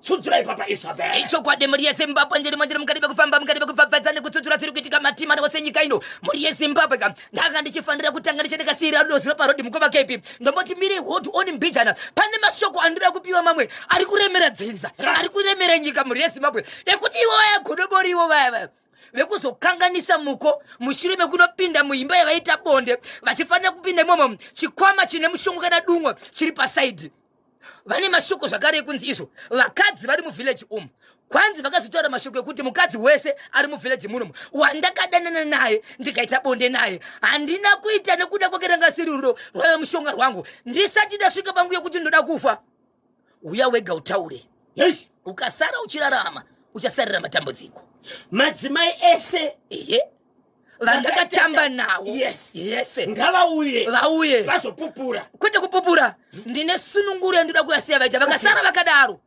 tsudzura ipapa Isabel icho kwa muri yeZimbabwe ndiri mwandiri mukati bekufamba mukati bekufafadzana kutsudzura zviri kuitika matimano wose nyika ino muri yeZimbabwe kam ndanga ndichifanira kutanga ndichandikasiyira rudozi roparodi mukoma kepi ndomboti miri hoti oni mbijana pane mashoko andira kupiwa mamwe ari kuremera dzinza ari kuremera nyika muri yeZimbabwe ekuti iwo vayagodobori iwo vaya vekuzokanganisa muko mushure mekunopinda muimba yavaita bonde vachifanira kupinda imomo chikwama chine mushongo kana dumwa chiri pasaidi vane mashoko zvakare ekunzi izvo vakadzi vari muvhileji umu kwanzi vakazotaura mashoko ekuti mukadzi wese ari muvhileji munomu wandakadanana naye ndikaita bonde naye handina kuita nekuda kwake ranga siri rudo rwaive mushonga rwangu ndisati ndasvika pangu yekuti ndoda kufa uya wega utaure ukasara uchirarama uchasarira matambudziko madzimai ese vandakatamba nawo ngavauye vazopupura kwete kupupura ndine sununguru yandoda kuyasiya vaita vakasara vakadaro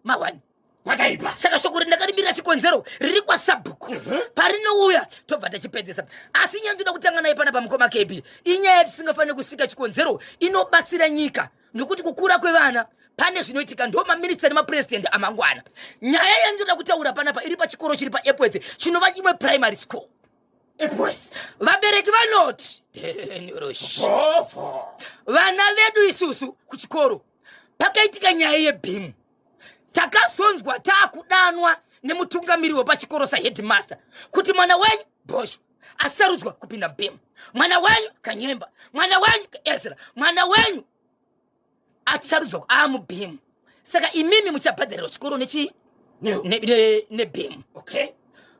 mawani pakaipa saka shoko rindakarimirira chikonzero riri kwasabhuku parinouya tobva tachipedzesa asi nyaya ndoda kutanga naye pana pamukoma kepi inyaya yatisingafaniri kusika chikonzero inobatsira nyika nokuti kukura kwevana pane zvinoitika ndo maminitsa nemapurezidendi amangwana nyaya yandoda kutaura panapa iri pachikoro chiri paEpworth chinova chimwe primary school vabereki vanoti vana vedu isusu kuchikoro pakaitika nyaya yebhimu takazonzwa taakudanwa nemutungamiri wepachikoro saheadmaster kuti mwana wenyu Bosho asarudzwa kupinda bhimu mwana wenyu Kanyemba mwana wenyu Ezra mwana wenyu acharudzwa amubhimu saka imimi muchabhadharira chikoro nebhimu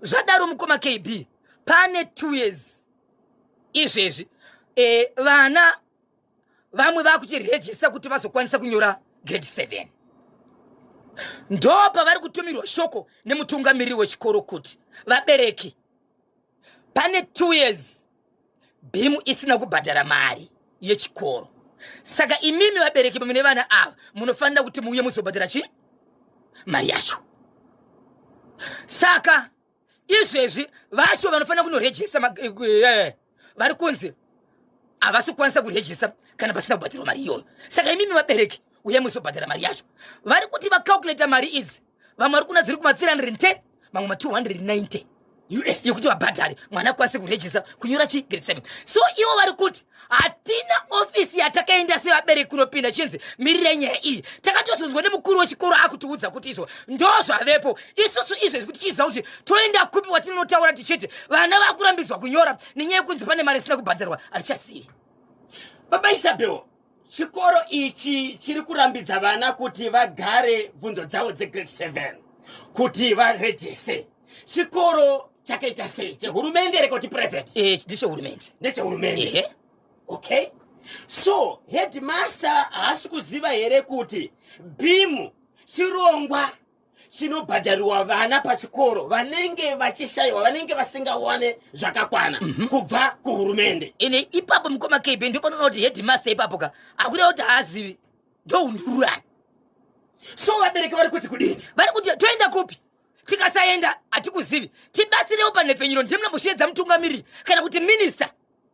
zvadaro mukoma KB pane 2 years izvezvi vana vamwe vakuchirejista kuti vazokwanisa kunyora grade 7 ndo pavari kutumirwa shoko nemutungamiriri wechikoro kuti vabereki pane 2 years bhimu isina kubhadhara mari yechikoro saka imimi vabereki mune vana ava munofanira kuti muuye muzobhadhara mari yacho saka izvezvi vacho vanofanira kunorejista vari kunzi havasi kukwanisa kurejista kana pasina kubhadhirwa mari iyoyo saka imimi vabereki uye muzobhadhara mari yacho vari kuti vacalculata mari idzi vamwe vari kuna dziri kuma 310 vamwe ma 290 US yekuti vabhadhare mwana akwanise kurejista kunyora grade 7 so ivo vari kuti hatina ofisi yatakaenda sevabereki kunopinda chinzi mirira nyaya iyi takatozonzwa nemukuru wechikoro akutiudza kuti izvo ndo zvavepo isusu izvezvi kuti chiziva kuti toenda kupi watinotaura tichiti vana vakurambidzwa kunyora nenyaya yekunzi pane mari isina kubhadharwa hatichazivi baba Isabel chikoro ichi chiri kurambidza vana kuti vagare bvunzo dzavo dzegrade 7 kuti varejese chikoro chakaita sei chehurumende here kuti private ndechehurumende okay so headmaster haasi kuziva here kuti bhimu chirongwa chinobhadhariwa vana pachikoro vanenge vachishayiwa vanenge vasingawane zvakakwana kubva kuhurumende ine ipapo mukoma KB ndopanoona kuti headmaster ipapo ka akuda kuti haazivi ndoundurani so vabereki vari kuti kudini vari kuti toenda kupi tikasaenda hatikuzivi tibatsirewo panhepfenyuro ndimunamboshedza mutungamiriri kana kuti minista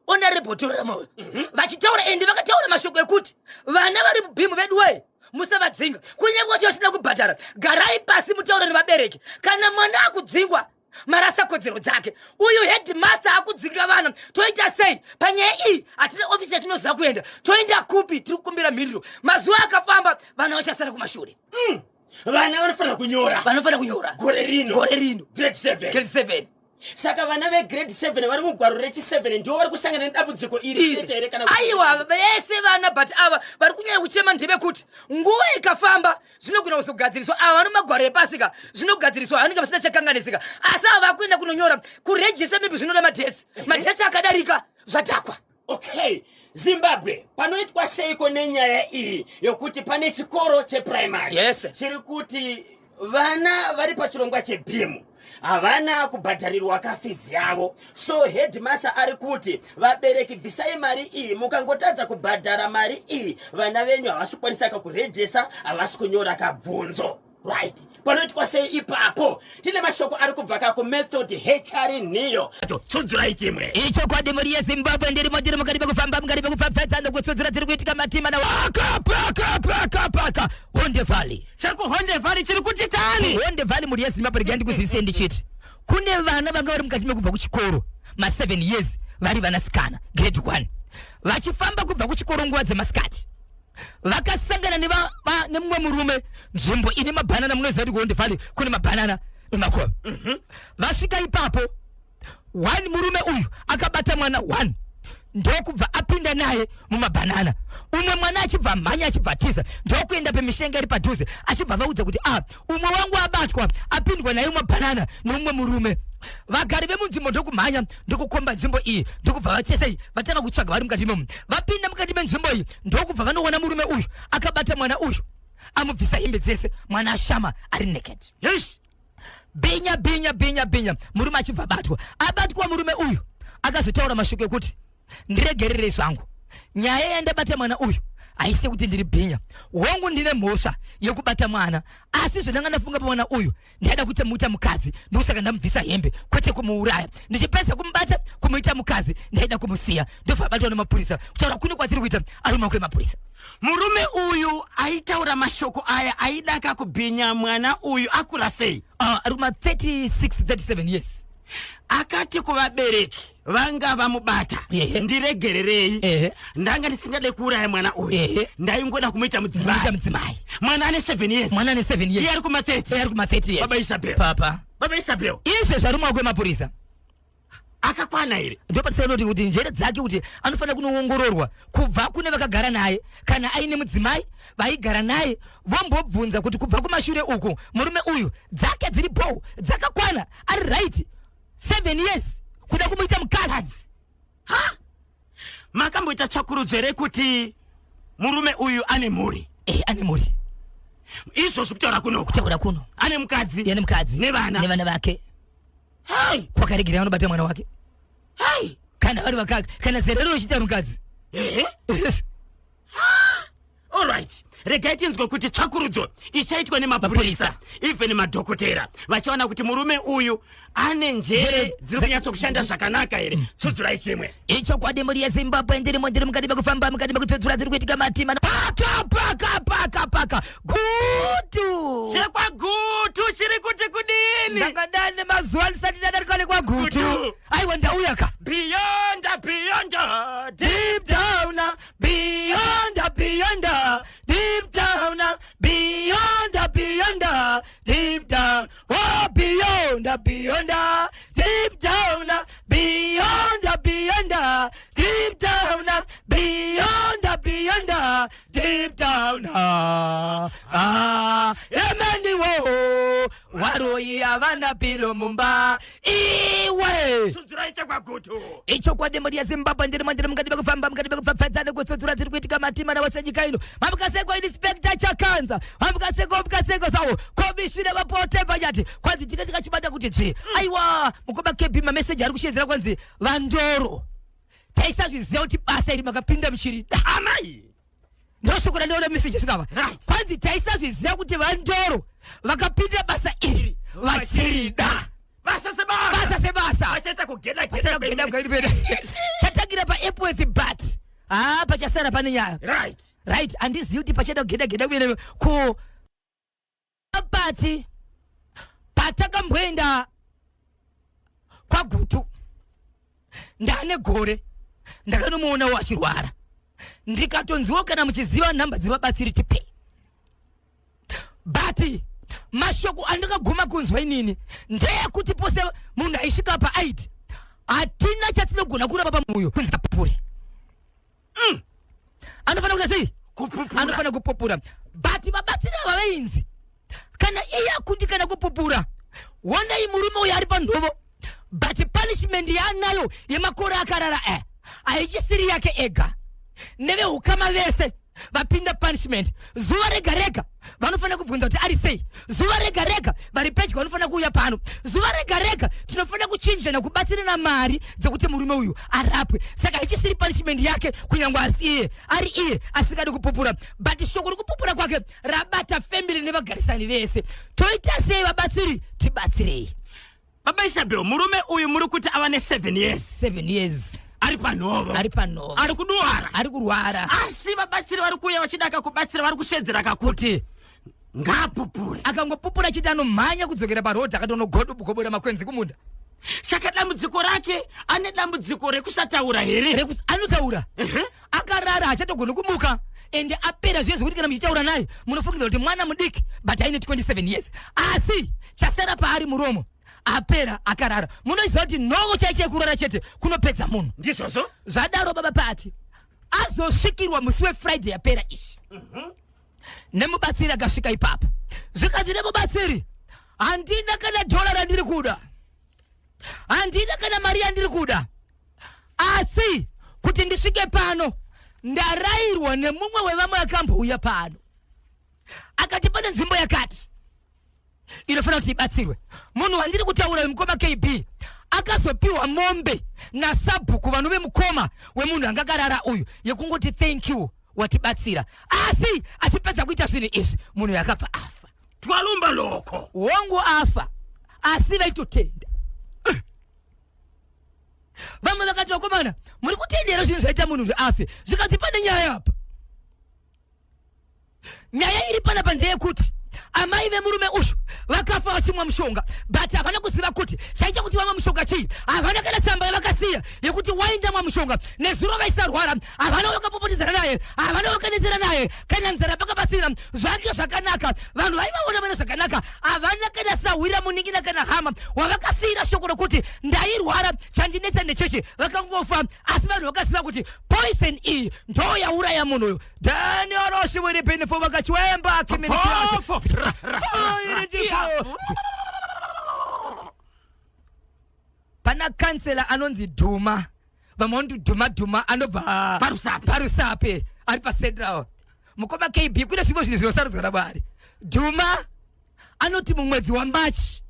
honorable Toramo vachitaura ende vakataura mashoko ekuti vana vari mubhimu vedu wei musavadzinga kunyange wacho vasina kubhadhara garai pasi mutaura nevabereki kana mwana akudzingwa marasa kodzero dzake uyu headmaster akudzinga vana toita sei panyaya iyi hatina ofisi yatinoziva kuenda toenda kupi tiri kukumbira mhiriro mazuva akafamba vana vachasara kumashure vana vanofanira kunyora gore rino grade 7 saka vana vegrade 7 vari mugwaro rechi7 ndivo vari kusangana nedambudziko iri chete here kana aiwa vese vana but ava vari kunyanya kuchema ndeve kuti nguva ikafamba zvinogona kuzogadziriswa ava vari magwaro epasika zvinogadziriswa vanenge vasina chakanganisika asi ava vakuenda kunonyora kurejista maybe zvinoda madhetsi akadarika zvadhakwa okay Zimbabwe panoitwa seiko nenyaya iyi yokuti pane chikoro cheprimary chiri kuti vana vari pachirongwa chebhimu havana kubhadharirwa kafizi yavo so headmaster ari kuti vabereki bvisai mari iyi mukangotadza kubhadhara mari iyi vana venyu havasi kukwanisa kurejesa havasi kunyora kabvunzo Right. Panoitwa sei ipapo. Tine mashoko ari kubva ku method HR niyo. Tsudzura ichimwe. Icho kwa demori ya Zimbabwe ndiri modiri mukaribe kufamba mukaribe kufafadza ndokutsudzura tiri kuitika matima na paka Honde Valley. Chaku Honde Valley chiri kuti tani? Honde Valley muri ya Zimbabwe ngandi kuzivise ndichiti. Kune vana vanga vari mukati mekubva kuchikoro ma 7 years vari vanasikana grade 1. Vachifamba kubva kuchikoro nguva dzemasikati. Vakasangana nemumwe murume nzvimbo ine mabanana munoziva kuti Honde Valley kune mabanana emakomo. Vasvika ipapo murume uyu akabata mwana 1 ndokubva apinda naye mumabanana. Umwe mwana achibva mhanya achibva tiza ndokuenda pemishenga iri padhuze achibva vaudza kuti umwe wangu abatwa apindwa naye mumabanana nomumwe murume. Vagari vemunzvimbo ndokumhanya ndokukomba nzvimbo iyi ndokubva vachesei vatanga kutsvaga vari mukati memu. Vapinda mukati menzvimbo iyi ndokubva vanoona murume uyu akabata mwana uyu amubvisa hembe dzese mwana ashama ari naked. Yes. Binya murume achibva abatwa murume uyu akazotaura mashoko ekuti ndiregerere zvangu nyaya yandabata mwana uyu haisi kuti ndiri bhinya hongu ndine mhosva yekubata mwana asi zvandanga ndafunga pamwana uyu ndaida kuti muita mukadzi ndokusaka ndamubvisa hembe kwete kumuuraya ndichipedza kumubata kumuita mukadzi ndaida kumusiya ndobva abatwa nemapurisa kutaura kune kwatiri kuita ari mumaoko emapurisa. Murume uyu aitaura mashoko aya aidaka kubhinya mwana uyu akura sei? Ari kuma 36-37 years. Akati kuvabereki vanga vamubata ndiregererei ndanga ndisingade kuuraya mwana uyu ndaingoda kumuita mudzimai. Mwana ane 7 years. Iye ari kuma 30 years. Baba Isabel. Izvo zvari mumaoko emapurisa. Akakwana here. Ndopatisana kuti njere dzake kuti anofanira kunoongororwa kubva kune vakagara naye kana aine mudzimai vaigara naye vombobvunza kuti kubva kumashure uku murume uyu dzake dziripo dzakakwana ari right 7 years kuda kumuita mukadzi. Makamboita tsvakurudzo here kuti murume uyu ane mhuri? Ane mhuri. Izvozvo kutaura kuno ane mukadzi nevana vake. Kwakaregerera anobata mwana wake. Kana vari vakaka kana zerero richita mukadzi. All right. Regai tinzwe kuti tsvakurudzo ichaitwa nemapurisa even madhokotera vachiona kuti murume uyu ane njere dziri kunyatsokushanda zvakanaka here. Tsudzurai chimwe. Icho kwadi muri yeZimbabwe ndiri mukati mekufamba mukati mekutsudzura dziri kuitika matima paka gutu. Chekwa gutu chiri kuti kudini? Ndakadane mazuva ndisati ndadarika nekwa gutu. Aiwa ndauyaka. Beyond deep down beyond deep down beyond deep down oh beyond deep down beyond deep down beyond deep down emeni wo waroi avana pilo mumba iwe. Tsudzura ichekwa gutu. Icho kwadi muri yeZimbabwe ndiri mukati mekufamba mukati mekufafadza nekutsudzura dziri kuitika matima nawasenyika ino. Mabukaseko Inspector Chakanza mabukaseko sawo komishina vapote vanyati kwanzi tika chibata kuti dzi aiwa mukoma kepi mameseji ari kushedzera kwanzi vandoro taisazviziva kuti basa iri makapinda muchirida amai ndoshokora ndiona meseji zvikava kwanzi taisazviziva kuti vandoro vakapinda basa iri vachirida basa sebasa vachaita kugenda chatangira paEpworth but pachasara pane nyaya right handizivi kuti pachaita kugenda kuene ku apati patakamboenda kwagutu ndane gore ndakanomuonawo achirwara ndikatonziwo kana muchiziva nhamba dzivabatsiri tipe but mashoko andakaguma kunzwa inini ndeyekuti pose munhu aisvika paaiti hatina chatinogona kurapa pamuyo kunzi kapupure anofanira kuita sei anofanira kupupura but vabatsiri vavainzi kana iye akundikana kupupura wonai murume uyo ari pandovo but punishment yaanayo yemakore akarara haichisiri yake ega nevehukama vese vapinda punishment zuva rega rega vanofana kubvunza kuti ari sei, zuva rega rega vari pedyo vanofana kuuya pano, zuva rega rega tinofana kuchinjana kubatsirana mari dzekuti murume uyu arapwe. Saka ichisiri punishment yake kunyangwa ari iye asikadi kupupura, but shoko rekupupura kwake rabata family nevagarisani vese. Toita sei vabatsiri? Tibatsirei. Baba Isabel, murume uyu muri kuti ava ne 7 years. 7 years. Ari panovo. Ari kuduara. Ari kurwara. Asi vabatsiri vari kuuya vachidaka kubatsira vari kushedzera kakuti ngapupure. Akangopupura chiti anomhanya kudzokera parodhi akatonogodobugoboda makwenzi kumunda. Saka dambudziko rake ane dambudziko rekusataura here. Anotaura. Akarara achatogona kumuka. Ende apera zvese kuti kana muchitaura naye munofungidzira kuti mwana mudiki but aine 27 years. Asi chasara paari muromo. Apera akarara. Munoziva kuti nhovo chaiche kurara chete kunopedza munhu. Ndizvozvo. Zvadaro baba pati azosvikirwa musi weFriday yapera ishi. Nemubatsiri akasvika ipapo. Zvikanzi nemubatsiri handina kana dollar randiri kuda, handina kana mari yandiri kuda, asi kuti ndisvike pano ndarayirwa nemumwe wevamwe akambouya pano akati pane nzvimbo yakati inofana kuti ibatsirwe. Munhu wandiri kutaura mukoma KB akazopiwa mombe nasabhuku vanhu vemukoma wemunhu angakarara uyu yekungoti thank you watibatsira. Asi achipedza kuita zvinhu izvi munhu yakabva afa. Twalumba loko wongo afa asi vaitotenda. Vamwe vakati vakomana muri kutendera zvinhu zvaita munhu afe. Zvikanzi pane nyaya apa. Nyaya iri panapa ndeyekuti amai vemurume uyu vakafa vachimwa mushonga but havana kuziva kuti chaita kuti vamwa mushonga chii. Havana kana tsamba yavakasiya yekuti waenda mwa mushonga nezuro vaisarwara. Havana vakapopotedzana naye, havana vakanetsera naye kana nzara pakapasina zvake zvakanaka. Vanhu vaivaona vana zvakanaka, havana kana sahwira muningina kana hama wavakasiyira shoko rokuti ndairwara chandinetsa ndecheche vakangofa. Asi vanhu vakaziva kuti poison iyi ndo yauraya munhu uyu. Daniel Oshimwiri Pinifo vakachiwemba kiminiki pana kansela anonzi Duma. Vamondu Duma anobva Parusape ari pa Central. Mukoma KB kuna zvinhu zvinosarudzwa nabari. Duma anoti mumwedzi wa March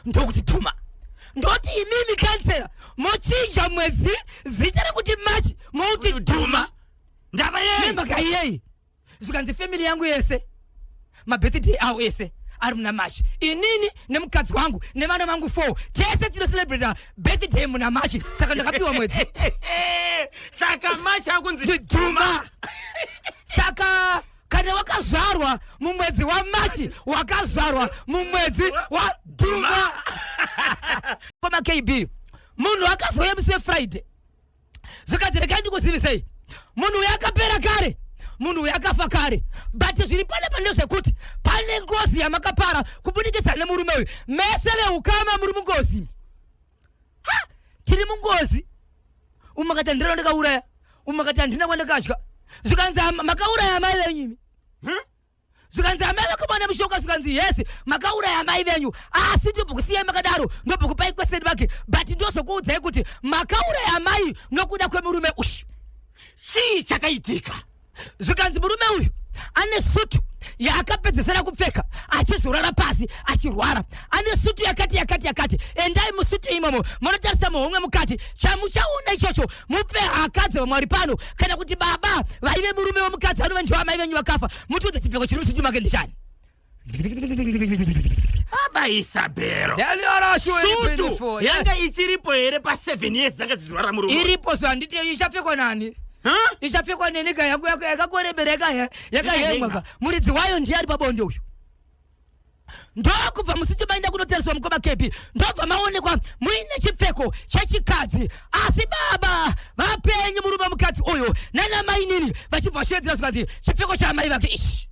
ndokuti Duma ndoti imimi kansela mochinja mwedzi zita rekuti March mouti Duma. Ndava yeye nembaga yeye zvikanzi family yangu yese mabirthday awo ese ari muna March. Inini nemukadzi wangu nevana vangu 4 tese tino celebrate birthday muna March. Saka ndakapiwa mwedzi. Saka March akunzi Duma. Saka kana wakazvarwa mumwedzi wa March wakazvarwa mumwedzi wa Duma. Koma KB munhu akazoya musi weFriday zvikanzi rekai ndikuzivisei munhu yakapera kare, munhu yakafa kare, but zviri panapa ndezvekuti pane ngozi yamakapara kubudikidza nemurume uyu. Mese veukama muri mungozi. Tiri mungozi. Umakati ndiro ndakauraya, umakati handina kwandakadya. Zvikanzi makauraya amai venyu. Zvikanzi amai vakamwana mushonga zvikanzi yes makauraya amai venyu. Asi ndobhukusiyai makadaro ndobhukupai kweseni vake but ndozokuudzai kuti makauraya amai nokuda kwemurume uyu. Chii chakaitika? Zvikanzi murume uyu ane sutu yaakapedzesera kupfeka achizorara pasi achirwara. Ane sutu yakati endai musutu imomo munotarisa muhomwe mukati chamuchaona ichocho mupe hakadzi vamwari pano kana kuti baba vaive murume womukadzi anova ndiwo amai venyu vakafa mutiudze chipfeko chiri musutu make ndechani. Baba Isabel sutu yanga ichiripo here pa 7 years dzanga dzirwara murume iripo zvanditi ichapfekwa nani? Ichapfekwa nenika yangu yakakorebereka yakahemwaka. Muridzi wayo ndiye ari pabonde uyu. Ndokubva musutu maenda kunotariswa mukoma KB ndobva maonekwa muine chipfeko chechikadzi. Asi baba vapenyu murume mukadzi uyu nana mai nini vachibva vashedzera zvikanzi chipfeko chamai vake ishi.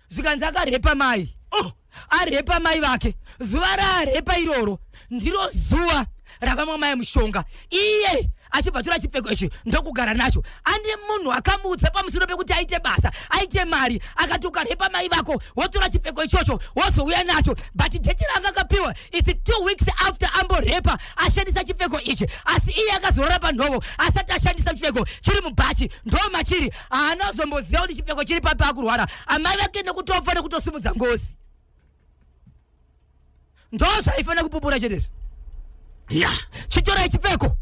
Zvikanzi akarepa mai. Arepa mai vake. Zuva raarepa iroro ndiro zuva ravamwa mai mushonga. Iye achibvatura chipfeko ichi ndokugara nacho. Ane munhu akamudza pamusoro pekuti aite basa, aite mari, akati ukarhepa mai vako wotora chipfeko ichocho wozouya nacho. But date ranga akapiwa it's 2 weeks after amborepa ashandisa chipfeko ichi, asi iye akazorora panhovo asati ashandisa chipfeko chiri mubhachi ndo machiri. Haanazomboziva kuti chipfeko chiri papi akurwara. Amai vake nekutofa nekutosumudza ngozi. Ndo zvaifana kupupura chete. Chitora chipfeko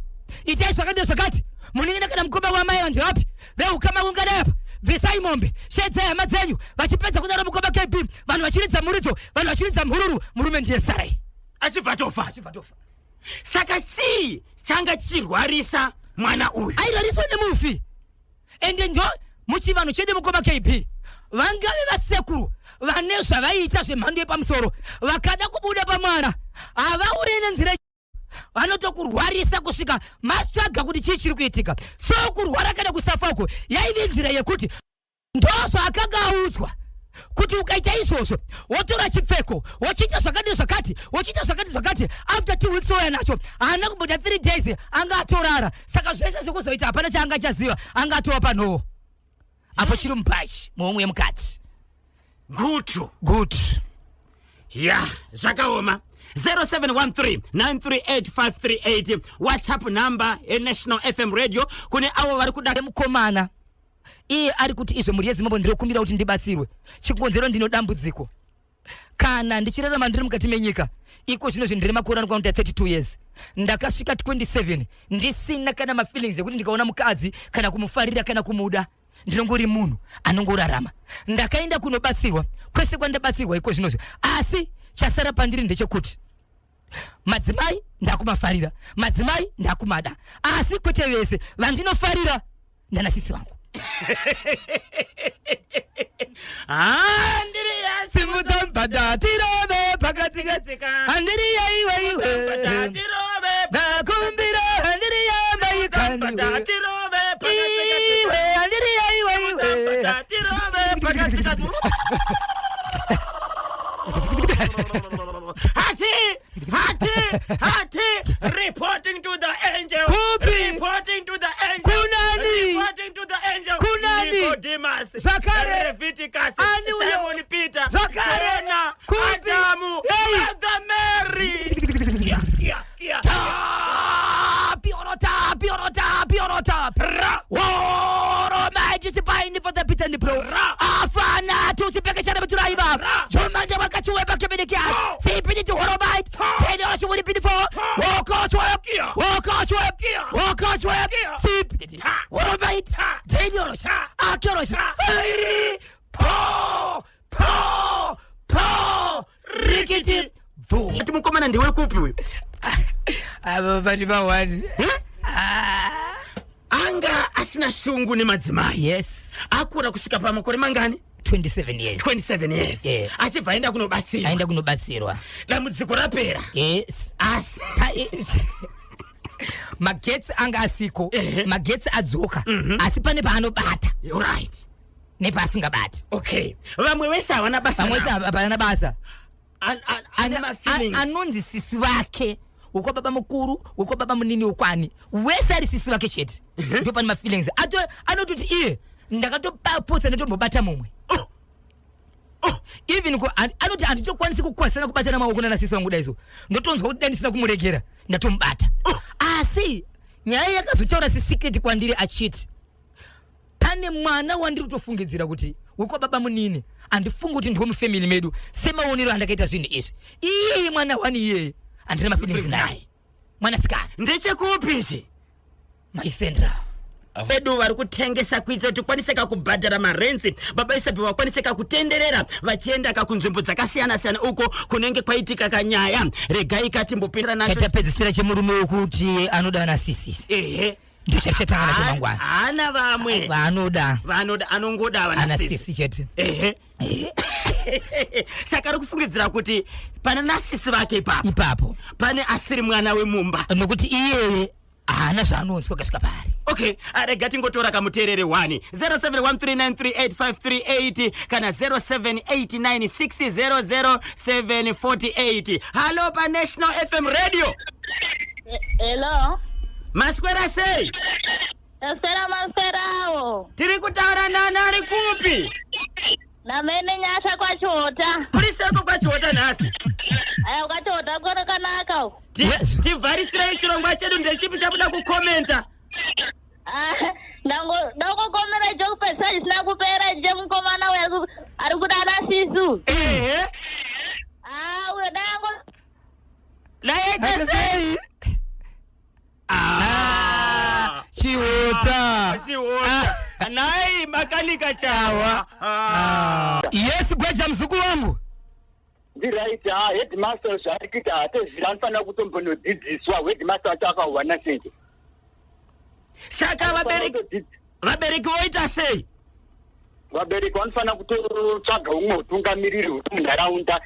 itai zvakadai zvakati. Munenge kana mukomba wamai vanhu vapi veukama ungana apa vesai mombe shedza hama dzenyu vachipedza kudaro mukomba KB vanhu vachiridza muridzo vanhu vachiridza mhururu murume ndiye Sarai achibva tofa. Saka chii changa chirwarisa mwana uyu? Airariswa nemufi. Ende ndo muchivanhu chedu mukomba KB vangave vasekuru vane zvavaiita zvemhando yepamusoro vakada kubuda pamwana havauri nenzira vanotokurwarisa kusvika matsvaga kuti chii chiri kuitika. So kurwara kana kusafa uko yaive nzira yekuti ndozvo akanga audzwa kuti ukaita izvozvo wotora chipfeko wochiita zvakati zvakati wochiita zvakati zvakati after 2 weeks oya nacho haana kubuda 3 days anga atorara. Saka zvese zvekuzoita hapana chaanga chaziva anga atova panhovo apo chiri mubhachi mumwe mukati. Good. Zvakaoma. 0713-938-538 WhatsApp number National FM Radio. Kune avo vari kuda mukomana iye ari kuti izvo muri yeZimbabwe ndinokumbira kuti ndibatsirwe. Chikonzero ndino dambudziko. Kana ndichirarama ndiri mukati menyika iko zvino ndiri makore anokuita 32 years. Ndakasvika 27 ndisina kana mafeelings ekuti ndikaona mukadzi kana kumufarira kana kumuda. Ndinongori munhu anongorarama. Ndakaenda kunobatsirwa kwese kwandabatsirwa iko zvinozvo. Asi chasara pandiri ndechekuti madzimai ndakumafarira, madzimai ndakumada, asi kwete vese vandinofarira ndana sisi vangu. Andiri yasimudza mbada tirove pakatsika andiri yaiwe ndakumbira andiri yamaikani iwe andiri yaiwe Hati, reporting to the angel. Kupi. Reporting to the angel. Kunani. Reporting to the angel. Kunani. Nicodemus. Zakare. Leviticus. Ani uyo. Simon Peter. Zakare. Serena. Kupi. Adamu. Hey. Mother Mary. Piorota. Woro majesty paini for the pit and the pro. Afana to sipeke chana beturaiba. Jomanja wakachuwe bakebedekia. Sipini to horo bite. Tell us what it be for. Walk out. Sipini. Horo bite. Tell us. Akiros. Po. Rikiti. Ati mukomana ndiwe kupi huyu? Aba bati bawani. Anga asina shungu ni madzimai. Yes. Akura kusvika pamakore mangani? 27 years. 27 years. Yeah. Achibva aenda kunobatsirwa. Aenda kunobatsirwa. Dambudziko rapera. Yes. Asi. Magetsi anga asiko. Magetsi adzoka. Asi pane paanobata. You're right. Nepasingabati. Okay. Vamwe vese havana basa. Vamwe vese havana basa. Ana feelings. Anonzi sisi wake. Uko baba mukuru, uko baba munini ukwani. Wese ari sisi wake chete. Ndio pani feelings. Anototi iye ndakatopotsa netombobata mumwe. Even anoti anditokwanisi kukwasana kubatana maoko na sisi wangu daiso. Ndotonzwa kuti ndisina kumuregera ndatombata. Asi nyaya yakazotaura si secret kwandiri achiti. Pane mwana wandiri kutofungidzira kuti uko baba munini andifunga kuti ndiwo mufamily medu semaonero andakaita zvinhu izvi. Iye mwana wani iye andina mafeelings naye. Mwana sikana ndechekupichi maisendra vedu vari kutengesa kuitira kuti kwaniseka kubhadhara marenzi. Baba Isapi wakwaniseka kutenderera vachienda kunzvimbo dzakasiyana-siyana uko kunenge kwaitika kanyaya. Regai katimbopindira nacho. Chatapedzisira chemurume wekuti anoda na sisi. Ndio chatanga chemangwana. Ana vamwe vanoda anongoda vana sisi chete. Saka ari kufungidzira kuti pana nasisi vake ipapo pane asiri mwana wemumba nokuti iyeye haana zvaanonzwa kasvika pari. Okay, arega tingotora kamuterere 1 0713938538 kana 0789600748. Hello pa National FM Radio. Hello. Maswera sei? Maswerawo. Tiri kutaura nani ari kupi? Na mene Nyasha kwa Chota. Kuliseko kwa Chota nasi? Aya kwa Chota kona kanaka. Tivharisirei chirongwa chedu ndechipi chabuda kukomenta. Nango komera joku pesa isina kupera je mukomana wedu ari kudana sisu. We nango. Laita sei? Chiwota. Nai makanika chawa. Yes, gweja mzuku wangu. Right, headmaster arikita atezviranfana kutombonodzidziswa headmaster achakawana sei. Saka vabereki voita sei? Vabereki vanofana kutotsvaga umwe utungamiriri munharaunda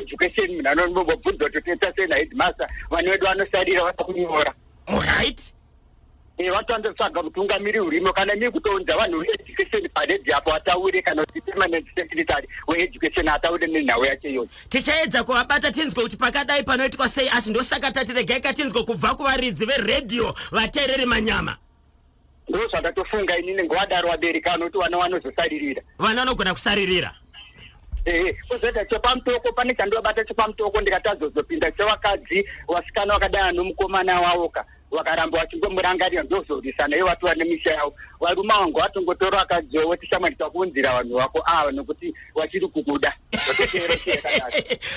education munhu anombobvunza kuti toita sei naheadmaster vana vedu vanosarira vasa kunyora. Alright. Vatoandotsvaga mutungamiriri urimo kana mii kutounza vanhu veeducation paredhi apo ataure kana kuti permanent secretary weeducation ataure nenhau yacho iyoyo. Tichaedza kuvabata tinzwe kuti pakadai panoitwa sei asi ndosaka tatiregai tinzwe kubva kuvaridzi veredhiyo vateereri manyama. Ndo zvandatofunga inini ngovadaro vabereki anoti vana vanozosaririra. Vana vanogona kusaririra. Kuzoita chepamutoko pane chandobata chepamutoko ndikatazozopinda chevakadzi vasikana vakadai nomukomana wavoka vakaramba vachingomurangarira ndozorisana ivo vatora nemisha yavo. Varume vangu vatongotora vakadzi votishamwanisa kuunzira vanhu vako nokuti vachiri kukuda.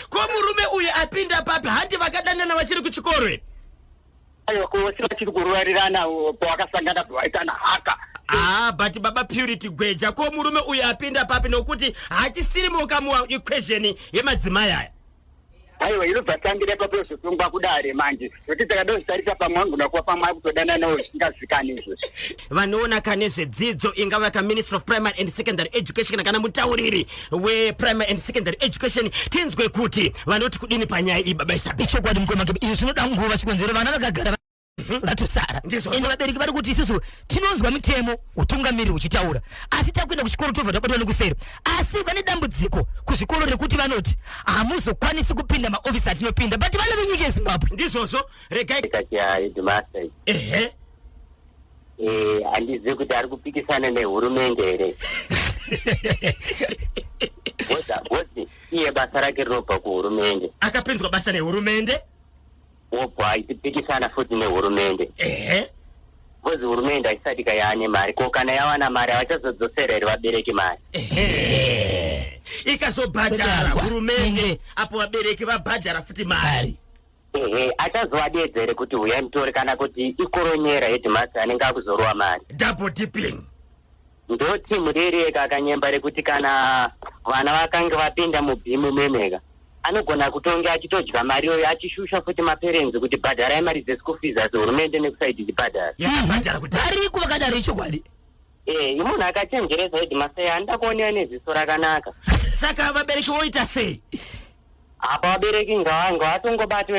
Ko murume uyu apinda papi hati vakadanana vachiri kuchikoro here? Aiwa kosi vachiri kurovarirana pavakasangana vaitana haka. But baba Purity Gweja, ko murume uyu apinda papi nokuti hachisirimuka muequation yemadzimai aya. Aiwa inobva tangira ipapo yozotongwa kudare manje kuti takadozvitarisa pamwe angona kuva pamwe akutodananawo zvisingazivikani izvozvo. Vanoona kanezvedzidzo ingava kaMinister of Primary and Secondary Education kana mutauriri wePrimary and Secondary Education tinzwe kuti vanoti kudini panyaya iyi baba Isabe. Chokwadi mukoma izvo zvinoda nguva chikonzero vana vakagara vatosara. Ende vabereki vari kuti isusu tinonzwa mitemo utungamiriri uchitaura asi takuenda kuchikoro tobva tabatwa nekusero asi vane dambudziko kuzvikoro rekuti vanoti hamuzokwanisi kupinda maofisi atinopinda but vana venyika yeZimbabwe. Ndizvozvo regai headmaster. Handizivi kuti ari kupikisana nehurumende here. Goti iye basa rake rinobva kuhurumende. Akapinzwa basa nehurumende? Obva aitipikisana futi nehurumende. Kozi hurumende haisati kayane mari ko kana yawana mari havachazodzosera here vabereki mari. Ikazobhadhara hurumende apo vabereki vabhadhara futi mari. Achazovadedza here kuti uyai mutore kana kuti ikoronyera headmaster anenge akuzorova mari. Double dipping. Ndoti murereka akanyemba rekuti kana vana vakanga vapinda mubhimu memeka anogona kutonga achitodya mari iyoyo achishusha futi maperenzi kuti bhadharai mari dzeschool fees asi hurumende nekusaidi dzibhadhara. Yakabhadhara kuti ariko vakadaro ichokwadi. Munhu akachenjeresa headmaster handida kuonera neziso rakanaka. Saka vabereki voita sei? Apa vabereki ngavatongobati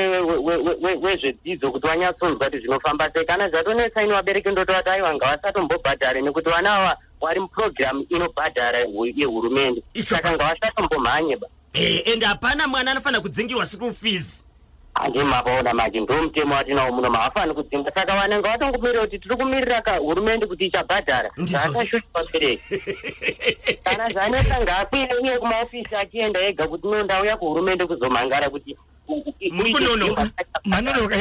wezvedzidzo kuti vanyatsonzwa kuti zvinofamba sei kana zvatonetsaini vabereki ndotovati aiwa ngavasatombobhadhare nekuti vana ava vari mupurogiramu inobhadhara yehurumende saka ngavasatombomhanye ba. Ende hapana mwana anofanira kudzingiwa school fees. Handimapaona manje ndomutemo watinawo muno havafani kudzinga saka vana ngavatongomirira kuti tiri kumirira hurumende kuti ichabhadhara zvaakashushi vabereki. Kana zvanetsa ngaakwire iye kumaofisi achienda ega kuti ndauya kuhurumende kuzomhangara kuti manonoka.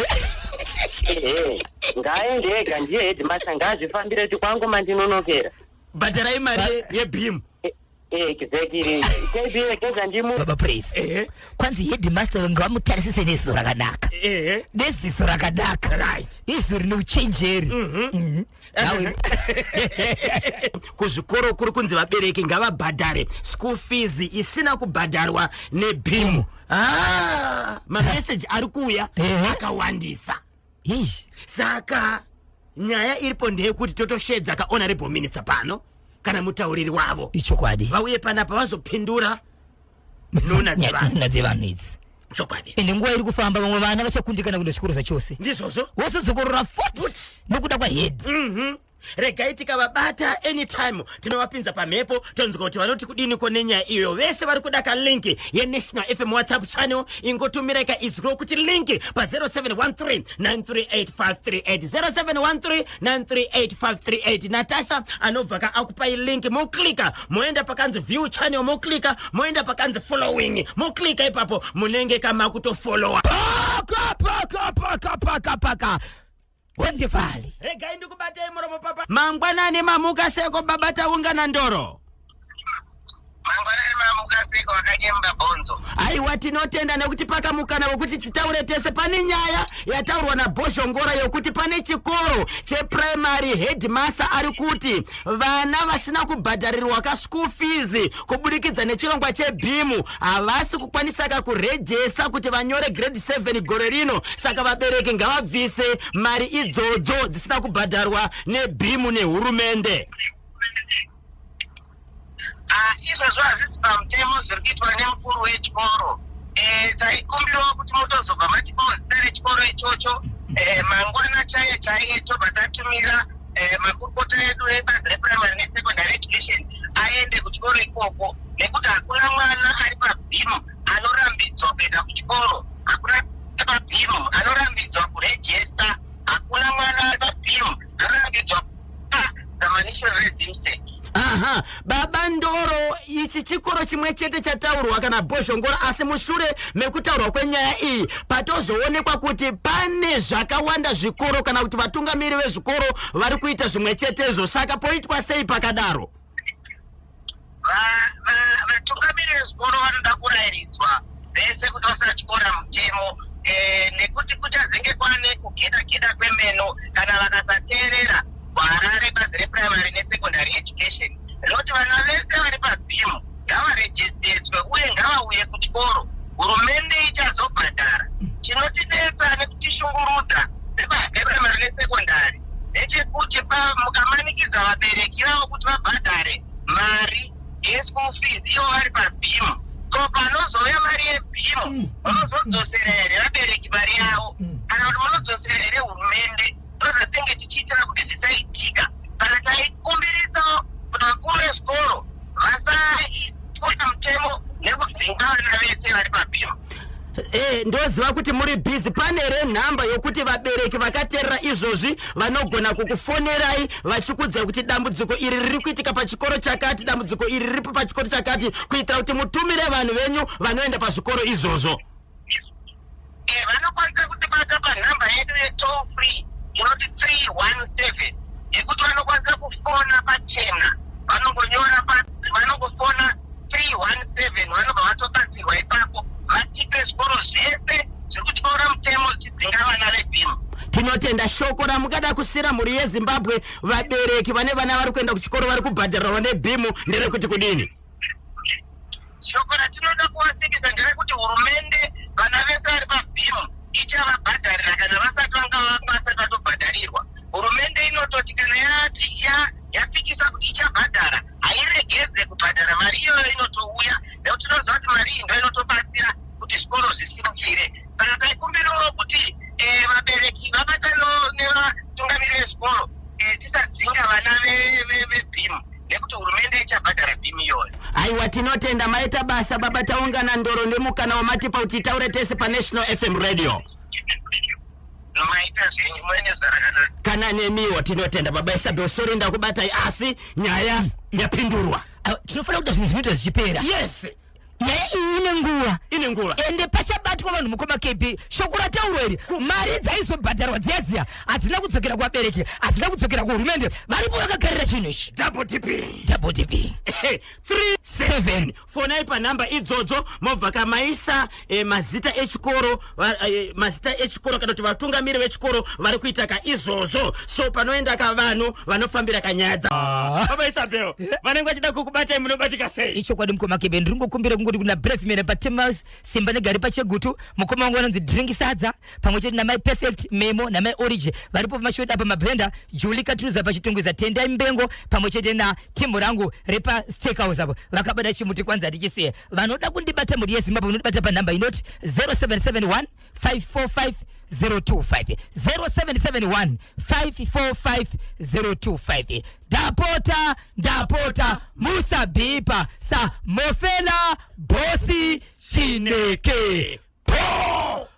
Ngaaende ega ndiye headmaster ngaazvifambire kuti kwangu mandinonokera. Bhadharai mari yebhimu. Exactly. Keza ndimu. Baba praise. Kwanzi headmaster ngavamutarisise neziso rakanaka. Neziso rakanaka. Right. Izo rinochenjeri. Kuzvikoro kuri kunzi vabereki ngavabhadhare school fees isina kubhadharwa nebhimu. Mameseji ari kuuya akawandisa. Saka nyaya iripo ndeyekuti totoshedza kahonorable minister pano kana mutauriri wavo ichokwadi vauye panapa vazopindura nhuna dzevanhu idzi chokwadi. Ende nguva iri kufamba vamwe vana vachakundikana kuenda chikoro zvachose ndizvozvo wosodzokorora futi nokuda kwahead. regai tikavabata anytime tinowapinza pamhepo tonzwa kuti vanoti kudini konenya iyo. Vese vari kuda ka link yeNational FM WhatsApp channel ingotumira izro kuti link pa 0713938538 0713938538. Natasha anobva ka akupai link, moklika moenda pakanzi view channel, moklika moenda pakanzi following, moklika ipapo munenge kama kutofollowa. Paka wendivali regai ndikubata muromo papa. Mangwanani mamuka seko baba taungana ndoro. Mangwanani mamuka seko wakanyemba bonzo. Aiwa tinotenda nekuti paka mukana wekuti titaure tese. Pane nyaya yataurwa na Boshongora yokuti pane chikoro cheprimary headmaster ari kuti vana vasina kubhadharirwa ka school fees kubudikidza nechirongwa chebhimu havasi kukwanisa kurejesa kuti vanyore grade 7 gore rino. Saka vabereki ngavabvise mari idzodzo dzisina kubhadharwa nebhimu nehurumende. Izvozvo hazvisi pamutemo zviri kuitwa nemukuru wechikoro. Taikumbirawo kuti mutozobva matipozita rechikoro ichocho mangwana chaiye tobva tatumira makurukota edu ebazi reprimary nesekondary education aende kuchikoro ikoko, nekuti hakuna mwana ari pabhimu anorambidzwa kuenda kuchikoro, hakuna pabhimu anorambidzwa kurejesta, hakuna mwana ari pabhimu anorambidzwa kuzamanishon residence. Aha, baba Ndoro, ichi chikoro chimwe chete chataurwa kana Boshongora, asi mushure mekutaurwa kwenyaya iyi patozoonekwa kuti pane zvakawanda zvikoro kana kuti vatungamiri vezvikoro vari kuita zvimwe chetezo. Saka poitwa sei pakadaro? Vatungamiri vezvikoro vanoda kurayiridzwa vese kuti vasachikora mutemo, nekuti kuchazenge kwane kugeda kwemeno kana vakasateerera gwara rebazi reprimary nesekondary education rinoti vana vese vari pabhimu ngavarejesteswe uye ngavauye kuchikoro. Hurumende ichazobhadhara. Chinotidetsa nekutishungurudza sebazi reprimary nesekondary ndechekuti mukamanikidza vabereki vavo kuti vabhadhare mari yeschool fees ivo vari pabhimu, so panozouya mari yebhimu munozodzosera here vabereki mari yavo kana kuti munodzosera here hurumende? Tozotenge tichiitira kuti zvisaitika. Kana taikumbirisawo kuti vakuru vezvikoro vasaita mutemo nekudzinga vana vese vari pabhimu. Ndoziva kuti muri busy. Pane renhamba yokuti vabereki vakateerera izvozvi vanogona kukufonerai vachikudza kuti dambudziko iri riri kuitika pachikoro chakati, dambudziko iri riripo pachikoro chakati, kuitira kuti mutumire vanhu venyu vanoenda pazvikoro izvozvo. Vanokwanisa kutibata panhamba yedu yetoll free inoti 317 yekuti vanokwanisa kufona pachena, vanongonyora vanongofona 317 vanobva vatotatsirwa ipapo vatipe zvikoro zvese zviri kutyora mutemo zvichidzinga vana vebhimu. Tinotenda shoko ramukada kusira mhuri yeZimbabwe vabereki vane vana vari kuenda kuchikoro vari kubhadharirwa nebhimu nderekuti kudini? Shoko ratinoda kuvasikidza nderekuti hurumende vana vese vari pabhimu ichavabhadharira kana vasati vasati vatobhadharirwa. Hurumende inototi kana yapikisa kuti ichabhadhara hairegedze kubhadhara mari iyoyo inotouya, nekuti tinoziva kuti mari iyi ndo inotobatsira kuti zvikoro zvisimukire. Saka taikumbirawo kuti vabereki vabatanewo nevatungamiri vezvikoro tisadzinga vana vebhimu nekuti hurumende ichabhadhara bhimu iyoyo. Aiwa tinotenda maita basa baba taungana Ndoro ndemukana wamatipa kuti taure tese paNational FM radio. Maita zvenyu muene zarakanaka. Kana nemiwo tinotenda baba Isabel, sorry ndakubatai asi nyaya yapindurwa. Tinofanira kuita zvinhu zvinoita zvichipera. Yes. Nyaya iyi ine nguva ende pachabatwa vanhu mukoma KP shoko rataurwa iri mari dzaizobhadharwa dziya hadzina kudzokera kuvabereki, hadzina kudzokera kuhurumende, varipo vakagarira chinhu ichi. Double DP 37 fonai panhamba idzodzo mobva kamaisa mazita echikoro kana kuti vatungamiri vechikoro vari kuita izvozvo. So panoenda kavanhu vanofambira kanyaya dzavo. Baba Isabel, vanenge vachida kukubatai munobatika sei? ichokwadi mukoma KP ndingokumbira kuti kuna bref mene patemas simba negari pachegutu mukoma wangu anonzi drink sadza pamwe chete namai perfect memo namai origin varipo pamashoda pa mabrenda Julie Katruza pachitungwiza tenda mbengo pamwe chete na timu rangu repa steakhouse apo vakabada chimuti kwanza tichisiye vanoda kundibata muri yeZimbabwe unodibata pa namba inoti 0771 545 025 0771 545 025. Ndapota Musa Bipa sa Mofela Bosi Chineke. Po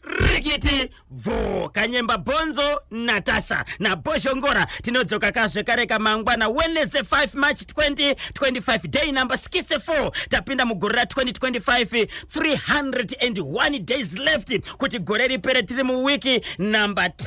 Rigiti vo Kanyemba Bonzo Natasha na Boshongora tinodzoka kaswe kareka mangwana Wednesday 5 March 2025 day number 64 tapinda mugore 2025 301 days left kuti gore ripere tiri mu wiki number